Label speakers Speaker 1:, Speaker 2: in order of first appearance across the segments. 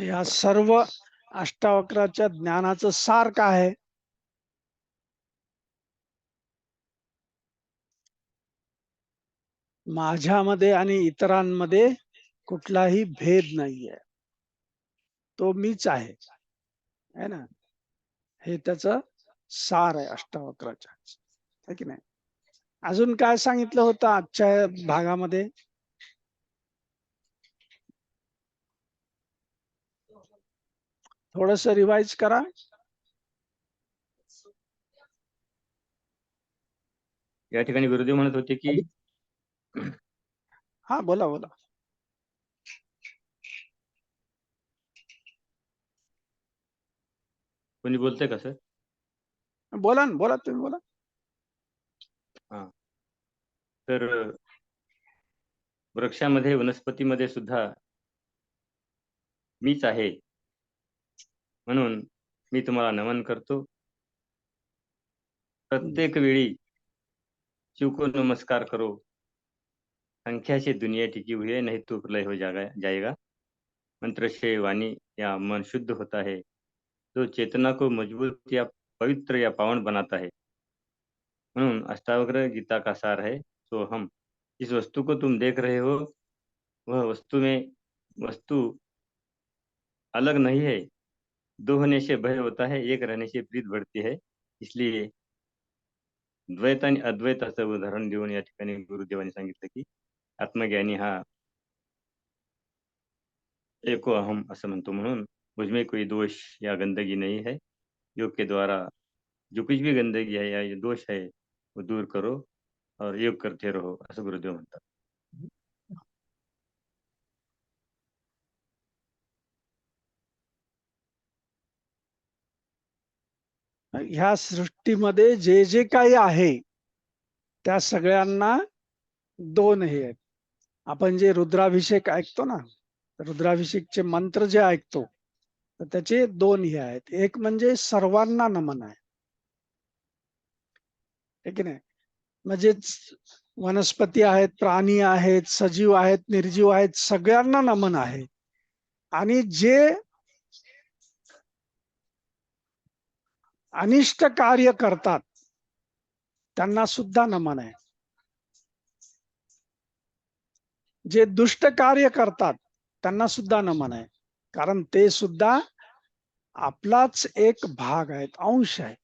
Speaker 1: या सर्व अष्टावक्राच्या ज्ञानाचं सार काय आहे? माझ्यामध्ये आणि इतरांमध्ये कुठलाही भेद नाहीये, तो मीच आहे ना. हे त्याचं सार आहे अष्टावक्राच्या, है की नाही. अजून काय सांगितलं होतं आजच्या भागामध्ये? थोडस रिवाइज करा.
Speaker 2: या ठिकाणी गुरुदेव म्हणत होते की
Speaker 1: हा बोला बोला.
Speaker 2: कोणी बोलतंय का सर?
Speaker 1: बोला ना, बोला तुम्ही बोला.
Speaker 2: हा, तर वृक्षामध्ये वनस्पतीमध्ये सुद्धा मीच आहे, म्हणून मी तुम्हाला नमन करतो. प्रत्येक वेळी शिव को नमस्कार करो, संख्या से दुनिया टिकी हुई है, नहीं तो प्रलय हो जाएगा. मंत्र से वाणी या मन शुद्ध होता है, जो चेतना को मजबूत या पवित्र या पावन बनाता है. म्हणून अष्टावक्र गीता का सार है. सो हम जिस वस्तु को तुम देख रहे हो वह वस्तु अलग नहीं है. दो होने से भय होता है, एक रहने से प्रीत बढ़ती है. इसलिए द्वैत आणि अद्वैत असं उदाहरण देऊन या ठिकाणी गुरुदेवांनी सांगितलं की आत्मज्ञानी हा एको अहम असं म्हणतो. म्हणून मुझमें कोई दोष या गंदगी नहीं है. योग के द्वारा जो कुछ भी गंदगी है या ये दोष है वो दूर करो और योग करते रहो, असं गुरुदेव म्हणतात.
Speaker 1: ह्या सृष्टीमध्ये जे जे काही आहे त्या सगळ्यांना दोन हे आहेत. आपण जे रुद्राभिषेक ऐकतो ना, रुद्राभिषेकचे मंत्र जे ऐकतो, तर त्याचे दोन हे आहेत. एक म्हणजे सर्वांना नमन आहे की नाही. म्हणजे वनस्पती आहेत, प्राणी आहेत, सजीव आहेत, निर्जीव आहेत, सगळ्यांना नमन आहे. आणि जे अनिष्ट कार्य करतात त्यांना सुद्धा नमन आहे. जे दुष्ट कार्य करतात त्यांना सुद्धा नमन आहे, कारण ते सुद्धा आपलाच एक भाग आहेत, अंश आहे.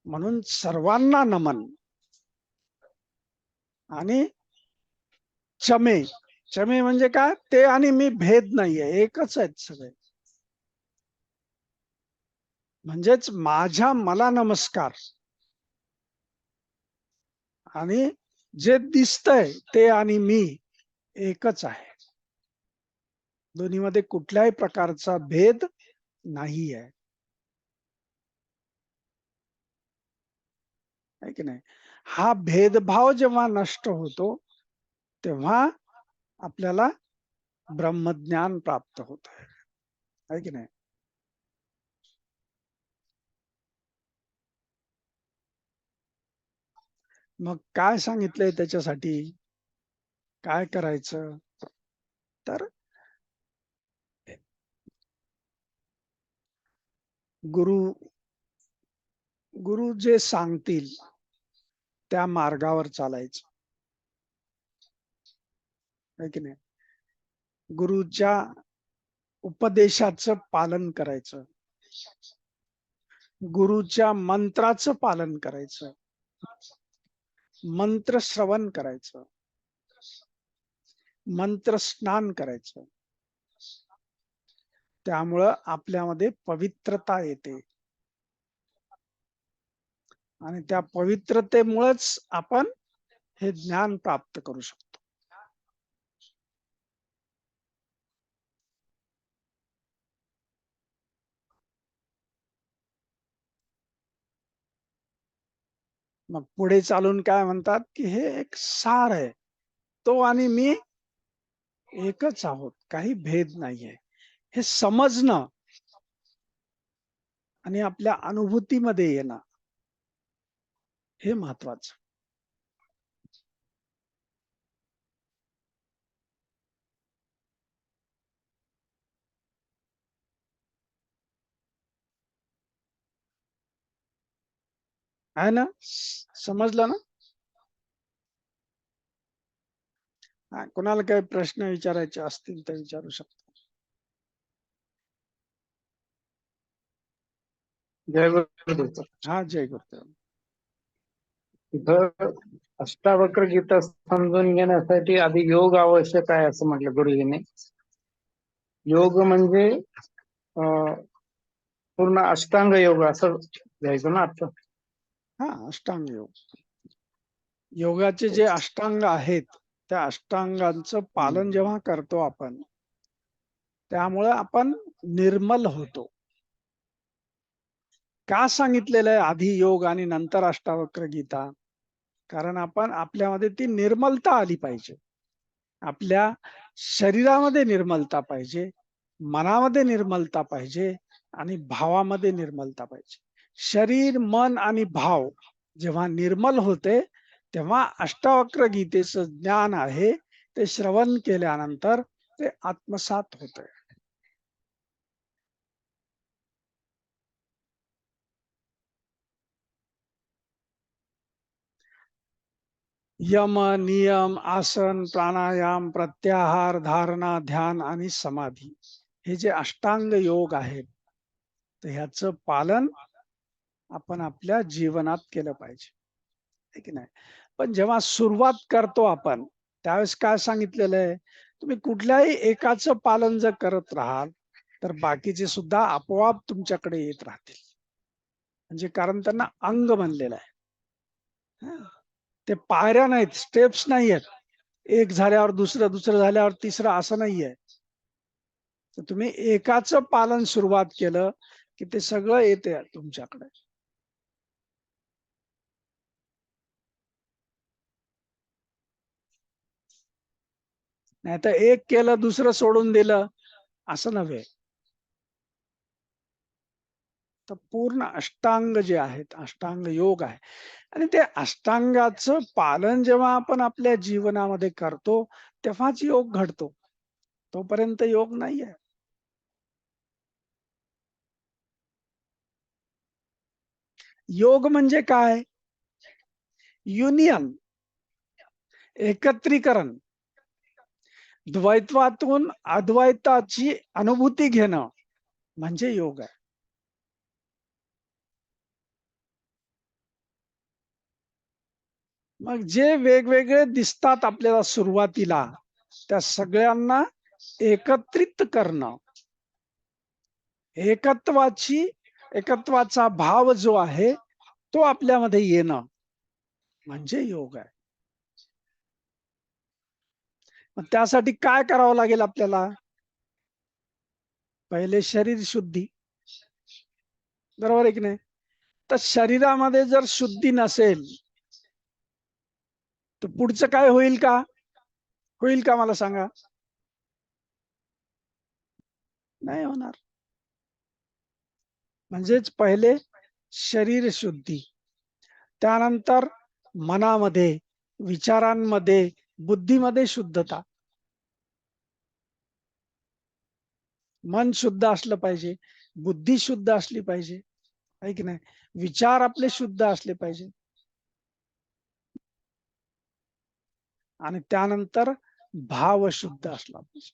Speaker 1: म्हणून सर्वांना नमन. आणि चमे, चमे म्हणजे काय? ते आणि मी भेद नाहीये, एकच आहेत सगळे. म्हणजेच मला नमस्कार. आणि जे दिसतंय ते आणि मी एकच आहे. दोन्हीमध्ये कुठल्याही प्रकारचा भेद नाही आहे की नाही. हा भेदभाव जेव्हा नष्ट होतो तेव्हा आपल्याला ब्रह्मज्ञान प्राप्त होत आहे की नाही. मग काय सांगितलंय त्याच्यासाठी? काय करायचं? तर गुरु जे सांगतील त्या मार्गावर चालायचं आहे की नाही. गुरुच्या उपदेशाचं पालन करायचं, गुरुच्या मंत्राचं पालन करायचं, मंत्र श्रवण करायचं, मंत्र स्नान करायचं. त्यामुळं आपल्यामध्ये पवित्रता येते आणि त्या पवित्रतेमुळेच आपण हे ज्ञान प्राप्त करू शकतो. मग पुढे चालून काय म्हणतात की हे एक सार आहे, तो आणि मी एकच आहोत, काही भेद नाहीये. हे समजणं आणि आपल्या अनुभूतीमध्ये येणं हे महत्वाचं. आहे ना? समजलं ना? हा, कोणाला काही प्रश्न विचारायचे असतील तर विचारू शकतो.
Speaker 3: जय गुरुदेव.
Speaker 1: हा, जय गुरुदेव.
Speaker 3: इथं अष्टावक्र गीता समजून घेण्यासाठी आधी योग आवश्यक आहे असं म्हटलं गुरुजीने. योग म्हणजे पूर्ण अष्टांग योग असं घ्यायचं ना अर्थ.
Speaker 1: हा, अष्टांग योग. योगाचे जे अष्टांग आहेत त्या अष्टांगांचं पालन जेव्हा करतो आपण, त्यामुळे आपण निर्मल होतो. का सांगितलेलं आहे आधी योग आणि नंतर अष्टावक्र गीता? कारण आपण आपल्यामध्ये ती निर्मलता आली पाहिजे. आपल्या शरीरामध्ये निर्मलता पाहिजे, मनामध्ये निर्मलता पाहिजे आणि भावामध्ये निर्मलता पाहिजे. शरीर, मन आणि भाव जेव्हा निर्मल होते तेव्हा अष्टावक्र गीतेचं ज्ञान आहे ते श्रवण केल्यानंतर ते आत्मसात होते. यम, नियम, आसन, प्राणायाम, प्रत्याहार, धारणा, ध्यान आणि समाधी हे जे अष्टांग योग आहेत, तर ह्याचं पालन आपण आपल्या जीवनात केलं पाहिजे, है की नाही? पण जेव्हा सुरुवात करतो आपण त्यावेळेस काय सांगितलेलं आहे, तुम्ही कुठल्याही एकाचं पालन जर करत राहाल तर बाकीचे सुद्धा आपोआप तुमच्याकडे येत राहतील. म्हणजे कारण त्यांना अंग बनलेलं आहे. हं. ते पायऱ्या नाहीत, स्टेप्स नाही आहेत. एक झाल्यावर दुसरं, दुसरं झाल्यावर तिसरं असं नाहीये. तर तुम्ही एकाचं पालन सुरुवात केलं की ते सगळं येते तुमच्याकडे. नाहीतर एक केलं दुसरं सोडून दिलं असं नव्हे. तर पूर्ण अष्टांग जे आहेत, अष्टांग योग आहे आणि ते अष्टांगाचं पालन जेव्हा आपण आपल्या जीवनामध्ये करतो तेव्हाच योग घडतो. तोपर्यंत योग नाहीये. योग म्हणजे काय? युनियन, एकत्रीकरण, द्वैत्वातून अद्वैताची अनुभूती घेणं म्हणजे योग आहे. मग जे वेगवेगळे दिसतात आपल्याला सुरुवातीला त्या सगळ्यांना एकत्रित करणं, एकत्वाचा भाव जो आहे तो आपल्यामध्ये येणं म्हणजे योग आहे. मग त्यासाठी काय करावं लागेल आपल्याला? पहिले शरीर शुद्धी, बरोबर आहे की नाही? तर शरीरामध्ये जर शुद्धी नसेल तर पुढचं काय होईल का? होईल का मला सांगा? नाही होणार. म्हणजेच पहिले शरीर शुद्धी, त्यानंतर मनामध्ये, विचारांमध्ये, बुद्धीमध्ये शुद्धता. मन शुद्ध असलं पाहिजे, बुद्धी शुद्ध असली पाहिजे, आहे की नाही? विचार आपले शुद्ध असले पाहिजे आणि त्यानंतर भाव शुद्ध असला पाहिजे.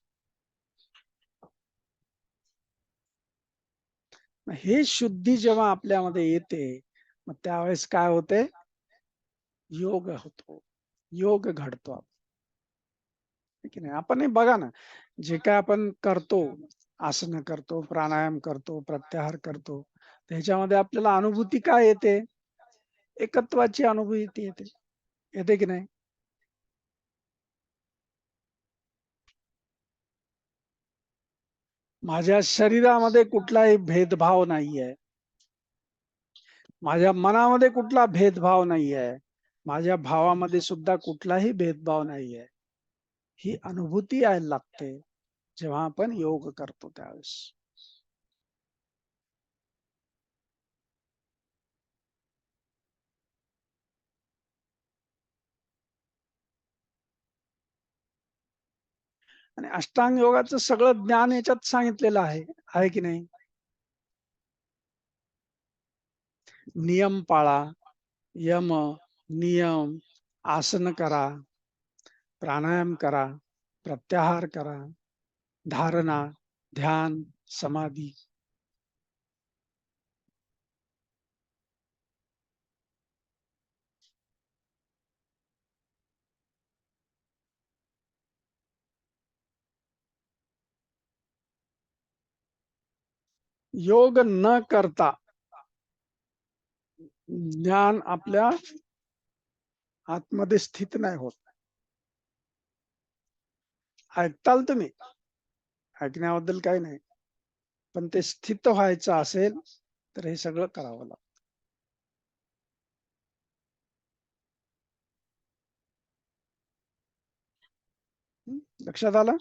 Speaker 1: हे शुद्धी जेव्हा आपल्यामध्ये येते मग त्यावेळेस काय होते? योग होतो, योग घडतो. है की नाही? आपण हे बघा ना, जे काय आपण करतो, आसन करतो, प्राणायाम करतो, प्रत्याहार करतो, त्याच्यामध्ये आपल्याला अनुभूती काय येते? एकत्वाची अनुभूती येते. येते की नाही? माझ्या शरीरामध्ये कुठलाही भेदभाव नाहीये, माझ्या मनामध्ये कुठला भेदभाव नाहीये, माझ्या भावामध्ये सुद्धा कुठलाही भेदभाव नाहीये. ही अनुभूती यायला लागते जेव्हा आपण योग करतो त्यावेळेस. आणि अष्टांग योगाचं सगळं ज्ञान याच्यात सांगितलेलं आहे की नाही? नियम पाळा, यम नियम आसन करा, प्राणायाम करा, प्रत्याहार करा, धारणा, ध्यान, समाधी. योग न करता ज्ञान आपल्या आतमध्ये स्थित नाही होत. ऐकताल तुम्ही, ऐकण्याबद्दल काही नाही, पण ते स्थित व्हायचं असेल तर हे सगळं करावं लागतं. लक्षात आलं?